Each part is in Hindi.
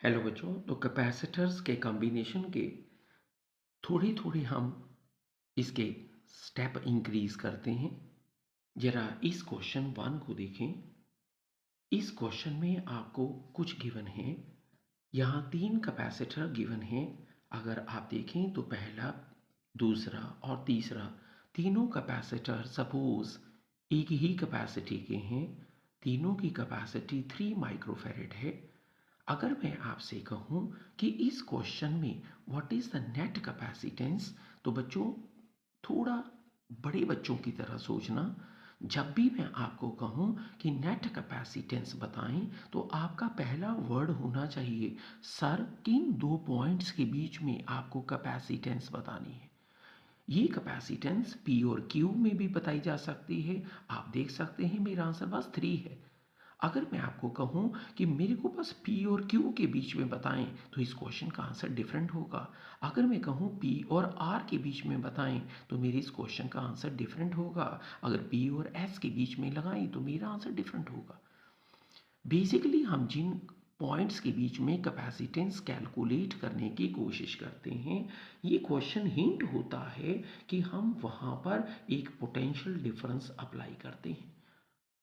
हेलो बच्चों। तो कैपेसिटर्स के कॉम्बिनेशन के थोड़े थोड़े हम इसके स्टेप इंक्रीज करते हैं। जरा इस क्वेश्चन वन को देखें। इस क्वेश्चन में आपको कुछ गिवन है। यहाँ तीन कैपेसिटर गिवन हैं। अगर आप देखें तो पहला, दूसरा और तीसरा तीनों कैपेसिटर सपोज एक ही कैपेसिटी के हैं। तीनों की कैपेसिटी 3 माइक्रोफेरेड है। अगर मैं आपसे कहूं कि इस क्वेश्चन में what is the net capacitance, तो बच्चों थोड़ा बड़े बच्चों की तरह सोचना। जब भी मैं आपको कहूं कि नेट कैपेसिटेंस बताएं तो आपका पहला वर्ड होना चाहिए सर, किन दो पॉइंट्स के बीच में आपको कैपेसिटेंस बतानी है। ये कैपेसिटेंस पी और क्यू में भी बताई जा सकती है। आप देख सकते हैं मेरा आंसर बस 3 है। अगर मैं आपको कहूं कि मेरे को बस P और Q के बीच में बताएं तो इस क्वेश्चन का आंसर डिफरेंट होगा। अगर मैं कहूं P और R के बीच में बताएं तो मेरे इस क्वेश्चन का आंसर डिफरेंट होगा। अगर P और S के बीच में लगाएं तो मेरा आंसर डिफरेंट होगा। बेसिकली हम जिन पॉइंट्स के बीच में कैपेसिटेंस कैलकुलेट करने की कोशिश करते हैं, ये क्वेश्चन हिंट होता है कि हम वहाँ पर एक पोटेंशियल डिफरेंस अप्लाई करते हैं।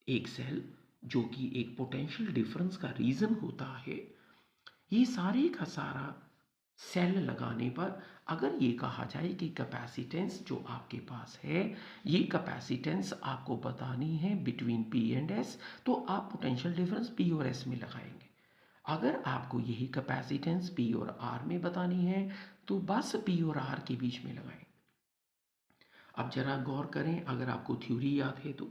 एक सेल जो कि एक पोटेंशियल डिफरेंस का रीज़न होता है, ये सारे का सारा सेल लगाने पर अगर ये कहा जाए कि कैपेसिटेंस जो आपके पास है, ये कैपेसिटेंस आपको बतानी है बिटवीन P एंड S, तो आप पोटेंशियल डिफरेंस P और S में लगाएंगे। अगर आपको यही कैपेसिटेंस P और R में बतानी है तो बस P और R के बीच में लगाएं। अब जरा गौर करें, अगर आपको थ्योरी याद है तो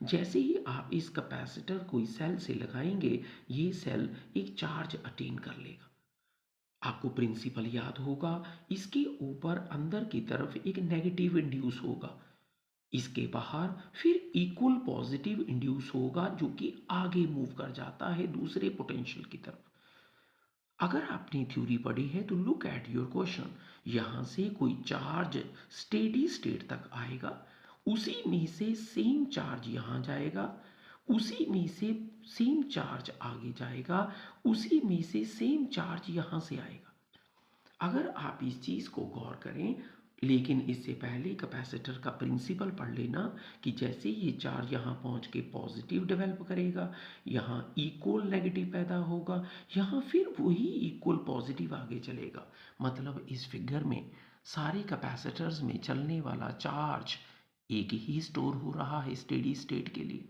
जैसे ही आप इस कैपेसिटर को इस सेल से लगाएंगे, ये सेल एक चार्ज अटेन कर लेगा। आपको प्रिंसिपल याद होगा, इसके ऊपर अंदर की तरफ एक नेगेटिव इंड्यूस होगा, इसके बाहर फिर इक्वल पॉजिटिव इंड्यूस होगा जो कि आगे मूव कर जाता है दूसरे पोटेंशियल की तरफ। अगर आपने थ्योरी पढ़ी है तो लुक एट योर क्वेश्चन। यहाँ से कोई चार्ज स्टेडी स्टेट तक आएगा, उसी में से सेम चार्ज यहाँ जाएगा, उसी में से सेम चार्ज आगे जाएगा, उसी में से सेम चार्ज यहाँ से आएगा। अगर आप इस चीज़ को गौर करें, लेकिन इससे पहले कैपेसिटर का प्रिंसिपल पढ़ लेना कि जैसे ये चार्ज यहाँ पहुँच के पॉजिटिव डेवलप करेगा, यहाँ इक्वल नेगेटिव पैदा होगा, यहाँ फिर वही इक्वल पॉजिटिव आगे चलेगा। मतलब इस फिगर में सारे कैपेसिटर्स में चलने वाला चार्ज एक ही स्टोर हो रहा है स्टेडी स्टेट के लिए।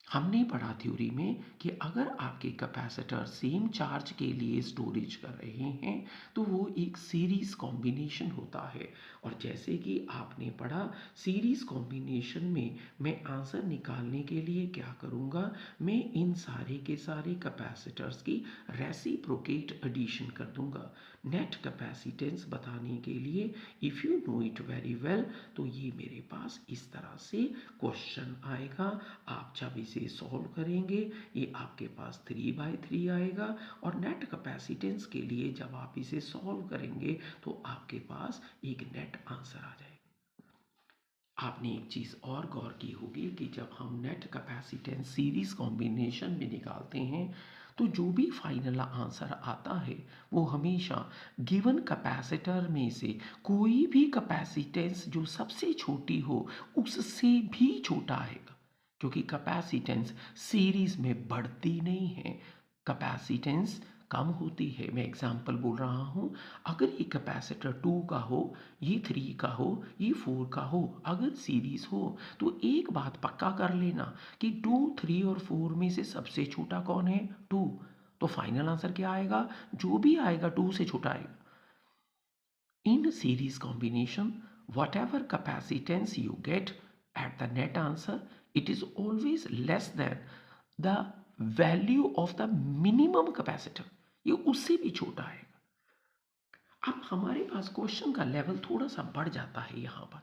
हमने पढ़ा थ्योरी में कि अगर आपके कैपेसिटर सेम चार्ज के लिए स्टोरेज कर रहे हैं तो वो एक सीरीज कॉम्बिनेशन होता है। और जैसे कि आपने पढ़ा, सीरीज कॉम्बिनेशन में मैं आंसर निकालने के लिए क्या करूँगा, मैं इन सारे के सारे कैपेसिटर्स की रेसिप्रोकेट एडिशन कर दूंगा। नेट कैपेसिटेंस बताने के लिए if you know it very well, तो ये मेरे पास इस तरह से क्वेश्चन आएगा। आप जब इसे सॉल्व करेंगे ये आपके पास 3/3 आएगा, और नेट कैपेसिटेंस के लिए जब आप इसे सॉल्व करेंगे तो आपके पास एक नेट आंसर आ जाएगा। आपने एक चीज़ और गौर की होगी कि जब हम नेट कैपेसिटेंस सीरीज कॉम्बिनेशन में निकालते हैं तो जो भी फाइनल आंसर आता है वो हमेशा गिवन कैपेसिटर में से कोई भी कैपेसिटेंस जो सबसे छोटी हो उससे भी छोटा आएगा, क्योंकि कैपेसिटेंस सीरीज में बढ़ती नहीं है, कैपेसिटेंस कम होती है। मैं एग्जांपल बोल रहा हूँ, अगर ये कैपेसिटर 2 का हो, ये 3 का हो, ये 4 का हो, अगर सीरीज हो तो एक बात पक्का कर लेना कि 2, 3 और 4 में से सबसे छोटा कौन है? 2। तो फाइनल आंसर क्या आएगा? जो भी आएगा 2 से छोटा आएगा। In series combination, whatever capacitance you get at the net answer, it is always less than the value of the minimum capacitor. ये उससे भी छोटा है। अब हमारे पास क्वेश्चन का लेवल थोड़ा सा बढ़ जाता है यहाँ पर।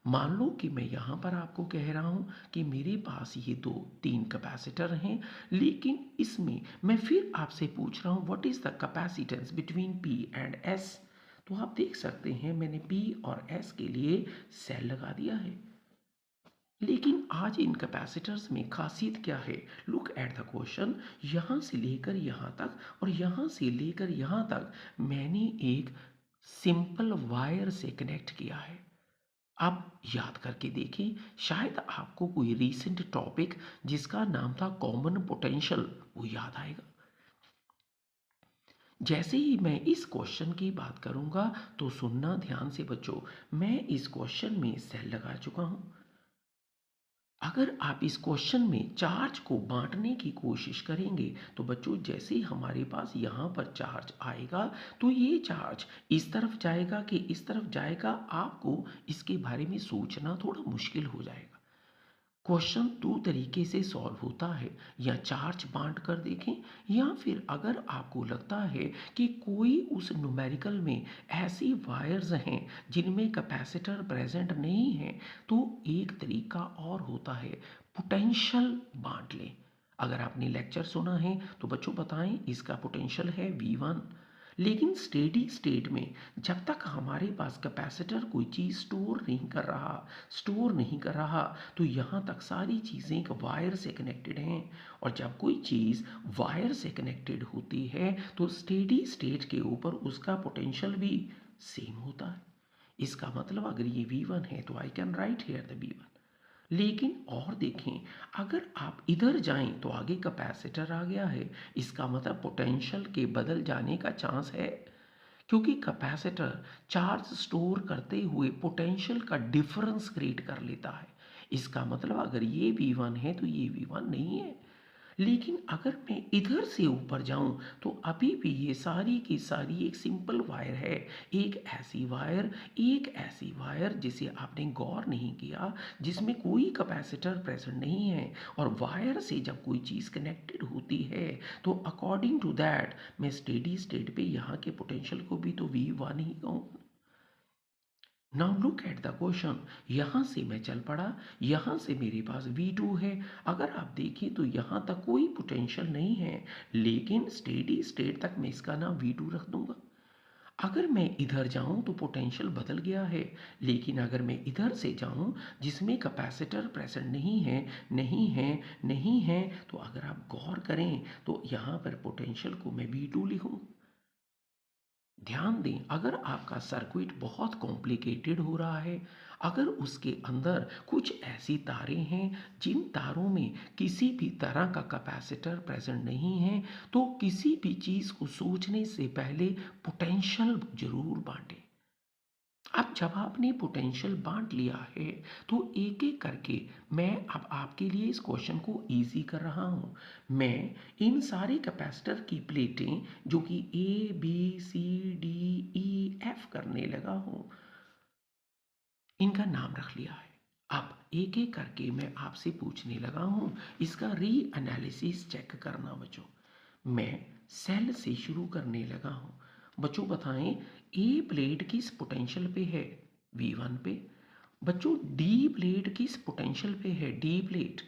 मान लो कि मैं यहाँ पर आपको कह रहा हूँ कि मेरे पास ये 2-3 कैपेसिटर हैं, लेकिन इसमें मैं फिर आपसे पूछ रहा हूँ what is the capacitance between P and S। तो आप देख सकते हैं मैंने P और S के लिए सेल लगा दिया है। लेकिन आज इन कैपेसिटर्स में खासियत क्या है? Look at the question. यहाँ से लेकर यहाँ तक और यहाँ से लेकर यहाँ तक मैंने एक सिंपल वायर से कनेक्ट किया है। आप याद करके देखें, शायद आपको कोई रीसेंट टॉपिक जिसका नाम था कॉमन पोटेंशियल वो याद आएगा। जैसे ही मैं इस क्वेश्चन की बात करूंगा तो सुनना ध्यान से बच्चों। मैं इस क्वेश्चन में सेल लगा चुका हूं। अगर आप इस क्वेश्चन में चार्ज को बांटने की कोशिश करेंगे तो बच्चों जैसे ही हमारे पास यहाँ पर चार्ज आएगा तो ये चार्ज इस तरफ जाएगा कि इस तरफ जाएगा, आपको इसके बारे में सोचना थोड़ा मुश्किल हो जाएगा। क्वेश्चन दो तरीके से सॉल्व होता है, या चार्ज बांट कर देखें, या फिर अगर आपको लगता है कि कोई उस न्यूमेरिकल में ऐसी वायर्स हैं जिनमें कैपेसिटर प्रेजेंट नहीं है, तो एक तरीका और होता है, पोटेंशियल बांट लें। अगर आपने लेक्चर सुना है तो बच्चों बताएं, इसका पोटेंशियल है V1। लेकिन स्टेडी स्टेट में जब तक हमारे पास कैपेसिटर कोई चीज़ स्टोर नहीं कर रहा तो यहाँ तक सारी चीज़ें एक वायर से कनेक्टेड हैं। और जब कोई चीज़ वायर से कनेक्टेड होती है तो स्टेडी स्टेट के ऊपर उसका पोटेंशियल भी सेम होता है। इसका मतलब अगर ये V1 है तो I can write here the V1। लेकिन और देखें, अगर आप इधर जाएं तो आगे कैपेसिटर आ गया है, इसका मतलब पोटेंशियल के बदल जाने का चांस है, क्योंकि कैपेसिटर चार्ज स्टोर करते हुए पोटेंशियल का डिफरेंस क्रिएट कर लेता है। इसका मतलब अगर ये V1 है तो ये V1 नहीं है। लेकिन अगर मैं इधर से ऊपर जाऊं तो अभी भी ये सारी की सारी एक सिंपल वायर है। एक ऐसी वायर जिसे आपने गौर नहीं किया, जिसमें कोई कैपेसिटर प्रेजेंट नहीं है। और वायर से जब कोई चीज़ कनेक्टेड होती है तो अकॉर्डिंग टू दैट मैं स्टेडी स्टेट पे यहाँ के पोटेंशियल को भी तो V1 ही कहूँ। Now look at the question. यहाँ से मैं चल पड़ा, यहाँ से मेरे पास V2 है। अगर आप देखें तो यहाँ तक कोई पोटेंशियल नहीं है, लेकिन स्टेडी स्टेट तक मैं इसका नाम V2 रख दूंगा। अगर मैं इधर जाऊं तो पोटेंशियल बदल गया है, लेकिन अगर मैं इधर से जाऊं जिसमें कैपेसिटर प्रेजेंट नहीं है, तो अगर आप गौर करें तो यहाँ पर पोटेंशियल को मैं V2 लिखूं। ध्यान दें, अगर आपका सर्किट बहुत कॉम्प्लिकेटेड हो रहा है, अगर उसके अंदर कुछ ऐसी तारें हैं जिन तारों में किसी भी तरह का कैपेसिटर प्रेजेंट नहीं है, तो किसी भी चीज़ को सोचने से पहले पोटेंशियल जरूर बांटें। अब जब आपने पोटेंशियल बांट लिया है तो एक एक करके मैं अब आपके लिए इस क्वेश्चन को इजी कर रहा हूँ। मैं इन सारे कैपेसिटर की प्लेटें जो कि ABCDEF करने लगा हूँ, इनका नाम रख लिया है। अब एक एक करके मैं आपसे पूछने लगा हूँ, इसका री एनालिसिस चेक करना बच्चों। मैं सेल से शुरू करने लगा हूँ। बच्चों बताएं, ए प्लेट किस पोटेंशियल पे है? V1 पे। बच्चों डी प्लेट किस पोटेंशियल पे है? डी प्लेट,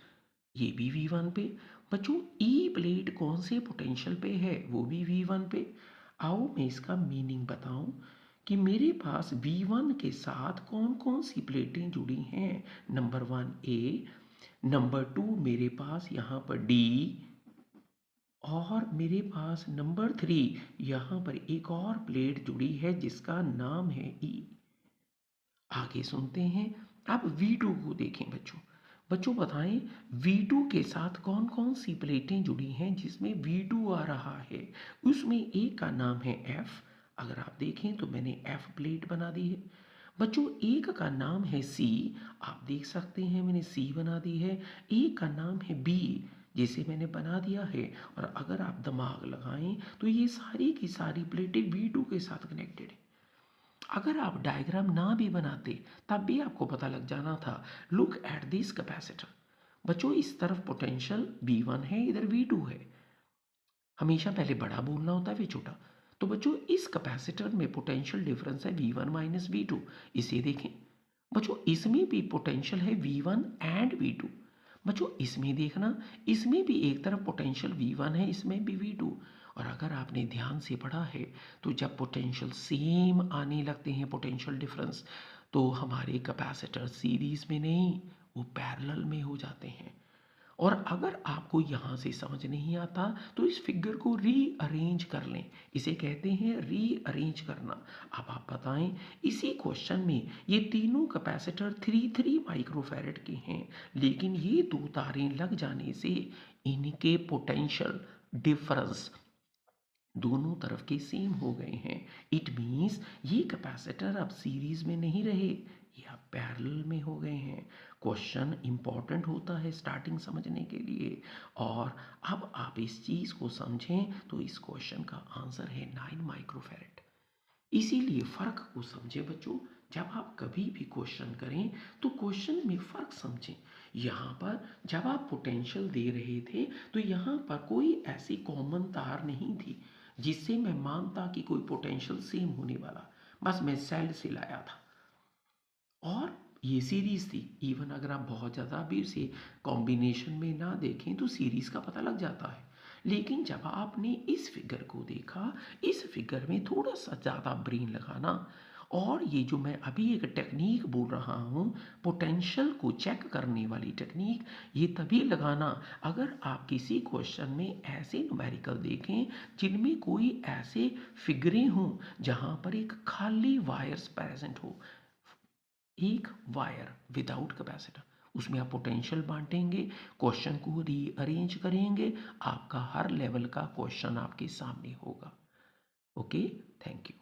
ये भी V1 पे। बच्चों ई प्लेट कौन से पोटेंशियल पे है? वो भी V1 पे। आओ मैं इसका मीनिंग बताऊं कि मेरे पास V1 के साथ कौन कौन सी प्लेटें जुड़ी हैं। नंबर 1 A, नंबर 2 मेरे पास यहाँ पर D, और मेरे पास नंबर 3 यहाँ पर एक और प्लेट जुड़ी है जिसका नाम है E। आगे सुनते हैं। अब V2 को देखें बच्चों। बच्चों बताएं, V2 के साथ कौन कौन सी प्लेटें जुड़ी हैं जिसमें V2 आ रहा है। उसमें एक का नाम है F। अगर आप देखें तो मैंने F प्लेट बना दी है। बच्चों एक का नाम है C। आप देख सकते हैं मैंने C बना दी है। एक का नाम है B, जिसे मैंने बना दिया है। और अगर आप दिमाग लगाएं तो ये सारी की सारी प्लेटें V2 के साथ कनेक्टेड है। अगर आप डायग्राम ना भी बनाते तब भी आपको पता लग जाना था। Look at this capacitor. बच्चों इस तरफ पोटेंशियल V1 है, इधर V2 है। हमेशा पहले बड़ा बोलना होता है फिर छोटा। तो बच्चों इस कैपेसिटर में पोटेंशियल डिफरेंस है V1 माइनस V2। इसे देखें। बच्चों इसमें भी पोटेंशियल है V1 एंड V2। बच्चों इसमें देखना, इसमें भी एक तरफ पोटेंशियल V1 है, इसमें भी V2। और अगर आपने ध्यान से पढ़ा है तो जब पोटेंशियल सेम आने लगते हैं, पोटेंशियल डिफरेंस, तो हमारे कैपेसिटर सीरीज में नहीं वो पैरेलल में हो जाते हैं। और अगर आपको यहाँ से समझ नहीं आता तो इस फिगर को रीअरेंज कर लें, इसे कहते हैं रीअरेंज करना। अब आप बताएं, इसी क्वेश्चन में ये तीनों कैपेसिटर 3 माइक्रोफैरेड के हैं, लेकिन ये दो तारें लग जाने से इनके पोटेंशियल डिफरेंस दोनों तरफ के सेम हो गए हैं। इट मीन्स ये कैपेसिटर अब सीरीज में नहीं रहे, ये अब पैरेलल में हो गए हैं। क्वेश्चन इंपॉर्टेंट होता है स्टार्टिंग समझने के लिए। और अब आप इस चीज़ को समझें तो इस क्वेश्चन का आंसर है 9 माइक्रोफैरेड। इसीलिए फ़र्क को समझें बच्चों, जब आप कभी भी क्वेश्चन करें तो क्वेश्चन में फ़र्क समझें। यहाँ पर जब आप पोटेंशियल दे रहे थे तो यहाँ पर कोई ऐसी कॉमन तार नहीं थी जिससे मैं मानता कि कोई पोटेंशियल सेम होने वाला, बस मैं सेल से लाया था और ये सीरीज़ थी। इवन अगर आप बहुत ज़्यादा भी इसे कॉम्बिनेशन में ना देखें तो सीरीज़ का पता लग जाता है। लेकिन जब आपने इस फिगर को देखा, इस फिगर में थोड़ा सा ज़्यादा ब्रेन लगाना, और ये जो मैं अभी एक टेक्निक बोल रहा हूँ, पोटेंशियल को चेक करने वाली टेक्निक, ये तभी लगाना अगर आप किसी क्वेश्चन में ऐसे न्यूमेरिकल देखें जिनमें कोई ऐसे फिगरें हों जहाँ पर एक खाली वायर्स प्रेजेंट हो, एक वायर विदाउट कैपेसिटर, उसमें आप पोटेंशियल बांटेंगे, क्वेश्चन को रीअरेंज करेंगे, आपका हर लेवल का क्वेश्चन आपके सामने होगा। Okay, thank you.